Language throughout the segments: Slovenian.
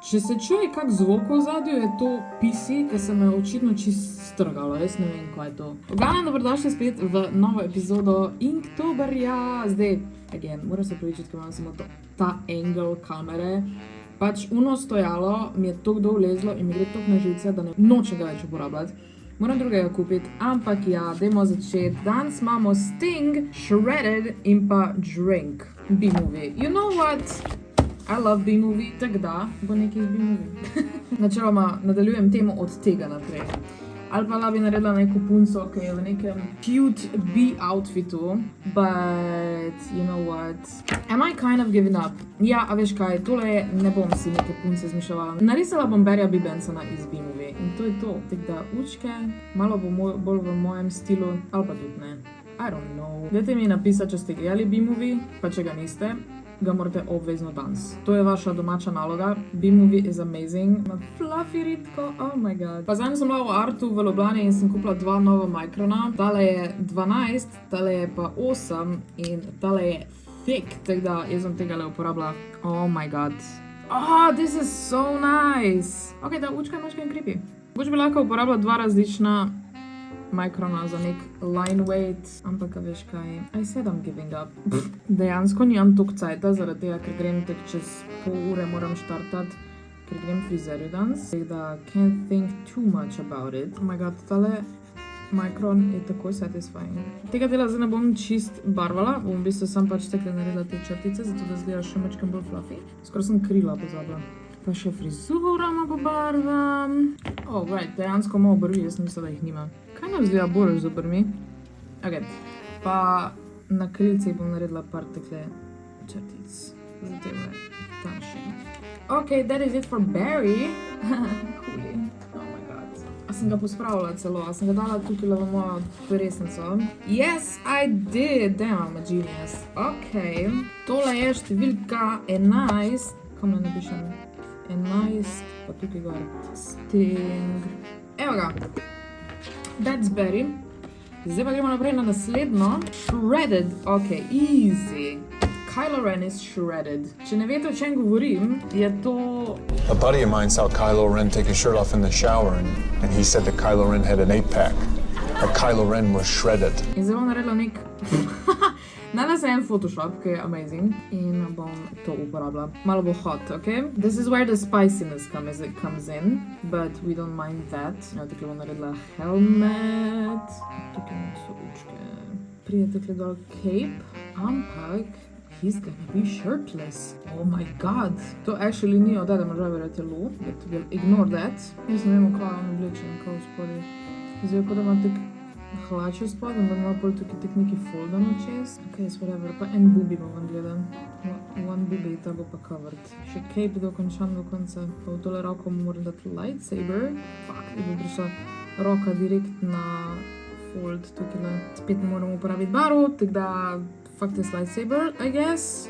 Če se čuje kak zvok v zadju, je to PC, ki se me je očitno čist strgalo, jaz ne vem, kaj je to. V glavnem, dobrodošli spet v novo epizodo Inktoberja. Zdaj, moram se pravičiti, ker imam samo ta angle kamere. Pač uno stojalo mi je toliko dol lezlo in mi gre toliko na živce, da ne nočem ga več uporabljati. Moram drugega kupiti, ampak ja, dajmo začeti. Danes imamo Sting, Shredded in pa Drink. B-movie. You know what? I love B-movie, tako da bo nekaj z B-movie. Načeloma nadaljujem temo od tega naprej. Ali pa bi naredila neko punco, ki je v nekem cute B-outfitu, but you know what? Am I kind of giving up? Ja, a veš kaj, tole je, ne bom si neke punce zmišljala. Narisala bom Barrya B. Bensona iz B-movie in to je to. Tako da učke, malo bo bolj v mojem stilu, ali pa tudi ne. I don't know. Dajte mi napisati, če ste gledali B-movie, pa če ga niste, ga morate obvezno danes. To je vaša domača naloga. B-movie is amazing. Ima fluffy ritko, oh my god. Pa zdaj sem bila v Artu v Ljubljani in sem kupila dva nova Microna. Tale je 12, tale je pa 8 in tale je thick, tako da jaz sem tega le uporabila. Oh my god. Oh, this is so nice. Ok, da učka je mačka in creepy. Boč bi lahko uporabila dva različna Microna za nek line weight, ampak veš kaj, I said I'm giving up. Dejansko nimam toliko cajta, zaradi tega, ker grem tek čez pol ure moram štartati, ker grem frizerju danes. Tako da can't think too much about it. Oh my god, tale Micron je tako satisfying. Tega dela zdaj ne bom čist barvala, bom v bistvu sam pač tekle naredila te črtice, zato da zgleda še mačkem bolj fluffy. Skoraj sem krila pozabila. Pa še frizurama pobarvam. Oh, right, dejansko malo obrvi, jaz mislim, da jih nima. Kaj nam zgleda bolj z obrvmi? Ok, pa na krilci bom naredila par tekle črtic. Zato je tanjši. Ok, that is it for Barry. Cool. Oh my god. A sem ga pospravila celo, a sem ga dala tukaj v mojo peresnico. Yes, I did. Damn, I'm a genius. Ok, tole je številka 11. Kam ne napišem? 11, pa tukaj gor. Sting. Evo ga. That's Barry. Zdaj pa gremo naprej na naslednjo. Shredded. Ok, easy. Kylo Ren is shredded. Če ne veste, o čem govorim, je to... A buddy of mine saw Kylo Ren take his shirt off in the shower and he said that Kylo Ren had an 8-pack. That Kylo Ren was shredded. In zdaj bom naredila nek... Nada se en Photoshop, ki je amazing, in bom to uporabila. Malo bo hot, ok? This is where the spiciness comes in, but we don't mind that. Ja, takle bom naredila helmet. Tukaj so učke. Prije takle dol cape, ampak he's gonna be shirtless. Oh my god. To actually ni od Adama Drivera telo, but we'll ignore that. Jaz ne vemo, kaj on oblečen, kaj v spodaj. Zdaj, kot da ima tak hlače spod, ampak ima pol tukaj tak neki foldano čez. Ok, whatever. Pa en bubi bom vam gledam. One bubi, ta bo pa covered. Še cape dokončan do konca. Pa v tole roko moram dati lightsaber. Fuck, da bi prišla roka direkt na fold tukaj. Spet moram uporabiti barvo, tako da fuck this lightsaber, I guess.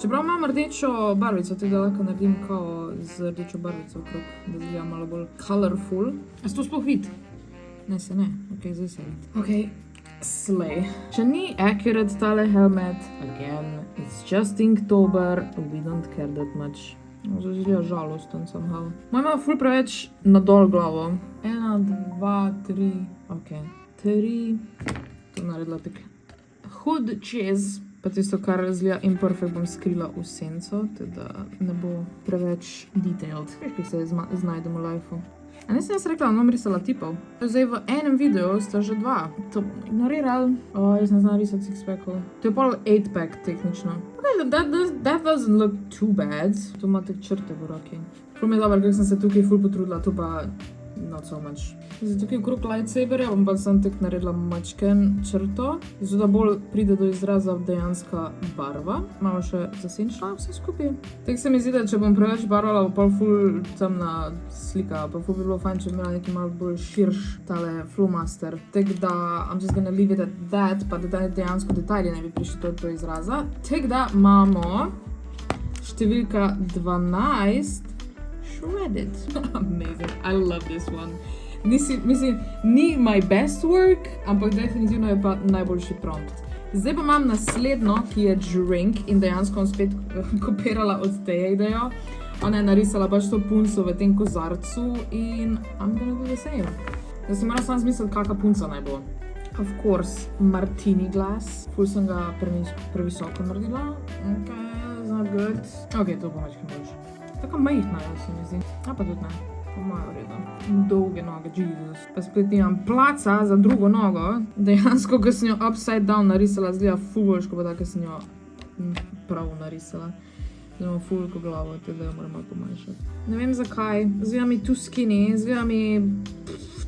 Čeprav imam rdečo barvico, tako da lahko naredim kao z rdečo barvico okrog, da zgleda malo bolj colorful. A se to sploh vidi? Ne se ne, ok, zdaj se vidi. Ok, slay. Če ni accurate tale helmet, again, it's just Inktober, we don't care that much. Zdaj zgleda žalosten somehow. Moj ima ful preveč nadol glavo. 1, 2, 3, ok, 3. To naredila tak hood čez, pa tisto, kar zgleda imperfect, bom skrila v senco, teda ne bo preveč detailed. Veš, kako se znajdem v lifeu. A nisem jaz rekla, da bom risala tipov. Zdaj v enem videu sta že dva. To bom ignorirala. Jaz ne znam risati six-packov. To je pol 8-pack tehnično. Okay, that doesn't look too bad. To ima tek črte v roki. Ful mi je dobro, kako sem se tukaj ful potrudila, to pa not so much. Zdaj tukaj okrog lightsaberja bom pa sem tek naredila mačken črto. Zdaj da bolj pride do izraza dejanska barva. Malo še zasenčila vse skupaj. Tek se mi zdi, da če bom preveč barvala, bo pol ful temna slika. Pa ful bi bilo fajn, če bi imela neki malo bolj širš tale Flowmaster. Tek da I'm just gonna leave it at that, pa da dejansko detajli ne bi prišli do izraza. Tek da imamo številka 12 shredded. Amazing. I love this one. Mislim, ni my best work, ampak definitivno je pa najboljši prompt. Zdaj pa imam naslednjo, ki je Drink in dejansko spet kopirala od te idejo. Ona je narisala pač to punco v tem kozarcu in I'm gonna do the same. Zdaj si moram samo zmisliti, kakva punca naj bo. Of course, martini glas. Ful sem ga previsoko naredila. Ok, that's not good. Ok, to bo mačka boljše. Tako majhna je, se mi zdi. A pa tudi ne. Po mojem redu. Dolge noge, Jesus. Pa spet nimam placa za drugo nogo. Dejansko, ko sem jo upside down narisala, zgleda ful boljš, kot pa da, ko sem jo pravo narisala. Zdaj imam ful veliko glavo, da jo moram malo pomanjšati. Ne vem zakaj. Zgleda mi too skinny, zgleda mi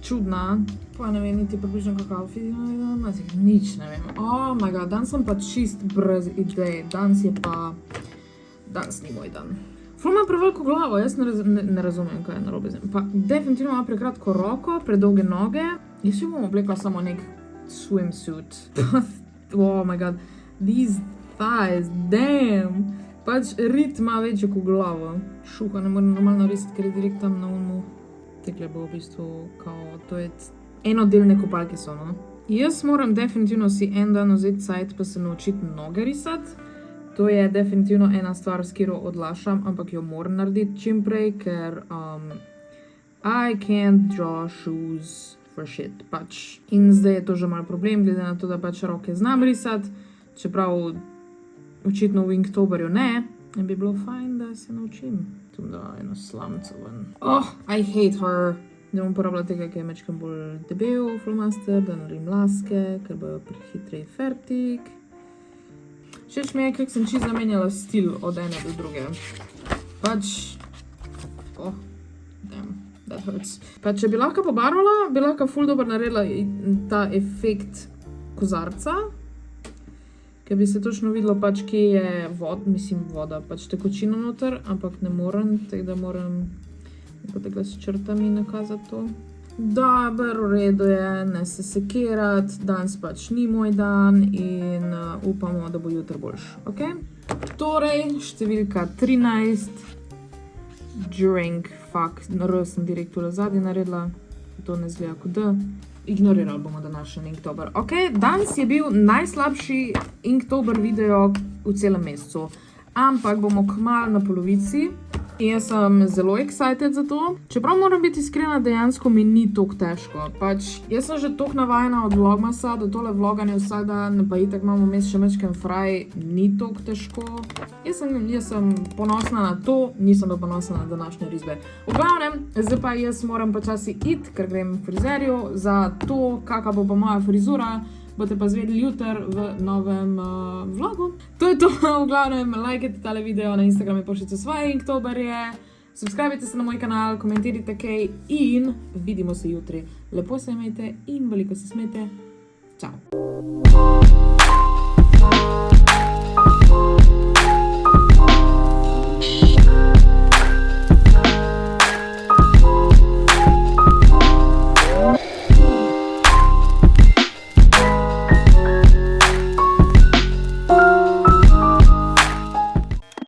čudna. Pa ne vem, niti približno kakav fizično, nič ne vem. Oh my god, dan sem pa čist brez idej. Danes ni moj dan. Ful ima preveliko glavo, jaz ne razumem, kaj je narobe z njim. Pa definitivno ima prekratko roko, predolge noge. Jaz si bom oblekla samo nek swimsuit. Oh my god, these thighs, damn. Pač rit ima večjo kot glavo. Šuha ne morem normalno risati, ker je direkt tam na umu. Tekle bo v bistvu kao, to je enodelne kopalke so, no. Jaz moram definitivno si en dan vzeti cajt, pa se naučiti noge risati. To je definitivno ena stvar, s katero odlašam, ampak jo moram narediti čim prej, ker I can't draw shoes for shit, pač. In zdaj je to že malo problem, glede na to, da pač roke znam risati, čeprav očitno v Inktoberju ne, in bi bilo fajn, da se naučim. Tu da eno slamco ven. Oh, I hate her. Da bom uporabljala tega, ki je mečkam bolj debel flomaster, da naredim laske, ker bojo prehitrej fertik. Všeč mi je, kako sem čisto zamenjala stil od ene do druge. Pač... Oh, damn, that hurts. Pa če bi lahko pobarvala, bi lahko ful dobro naredila ta efekt kozarca, ker bi se točno videlo pač, kje je voda, pač tekočina noter, ampak ne morem, tako da moram nekaj s črtami nakazati to. Dober, v redu je, ne se sekirat, danes pač ni moj dan in upamo, da bo jutro boljš, ok? Torej, številka 13, drink, fuck, sem direkt tule zadnji naredila, to ne zgleda kot D. Ignorirali bomo današnji Inktober. Ok, danes je bil najslabši Inktober video v celem mesecu, ampak bomo kmalu na polovici. In jaz sem zelo excited za to. Čeprav moram biti iskrena, dejansko mi ni toliko težko. Pač, jaz sem že toliko navajena od vlogmasa, da tole vloganje vsak dan, pa itak imamo vmes še mečken fraj, ni toliko težko. Jaz sem ponosna na to, nisem pa ponosna na današnje risbe. V glavnem, zdaj pa jaz moram počasi iti, ker grem v frizerju, za to, kakva bo pa moja frizura, boste pa zvedeli jutri v novem vlogu. To je to, v glavnem, lajkajte tale video na Instagramu, pošljite svoje Inktoberje, subscribite se na moj kanal, komentirajte kaj in vidimo se jutri. Lepo se imejte in veliko se smejte. Čau!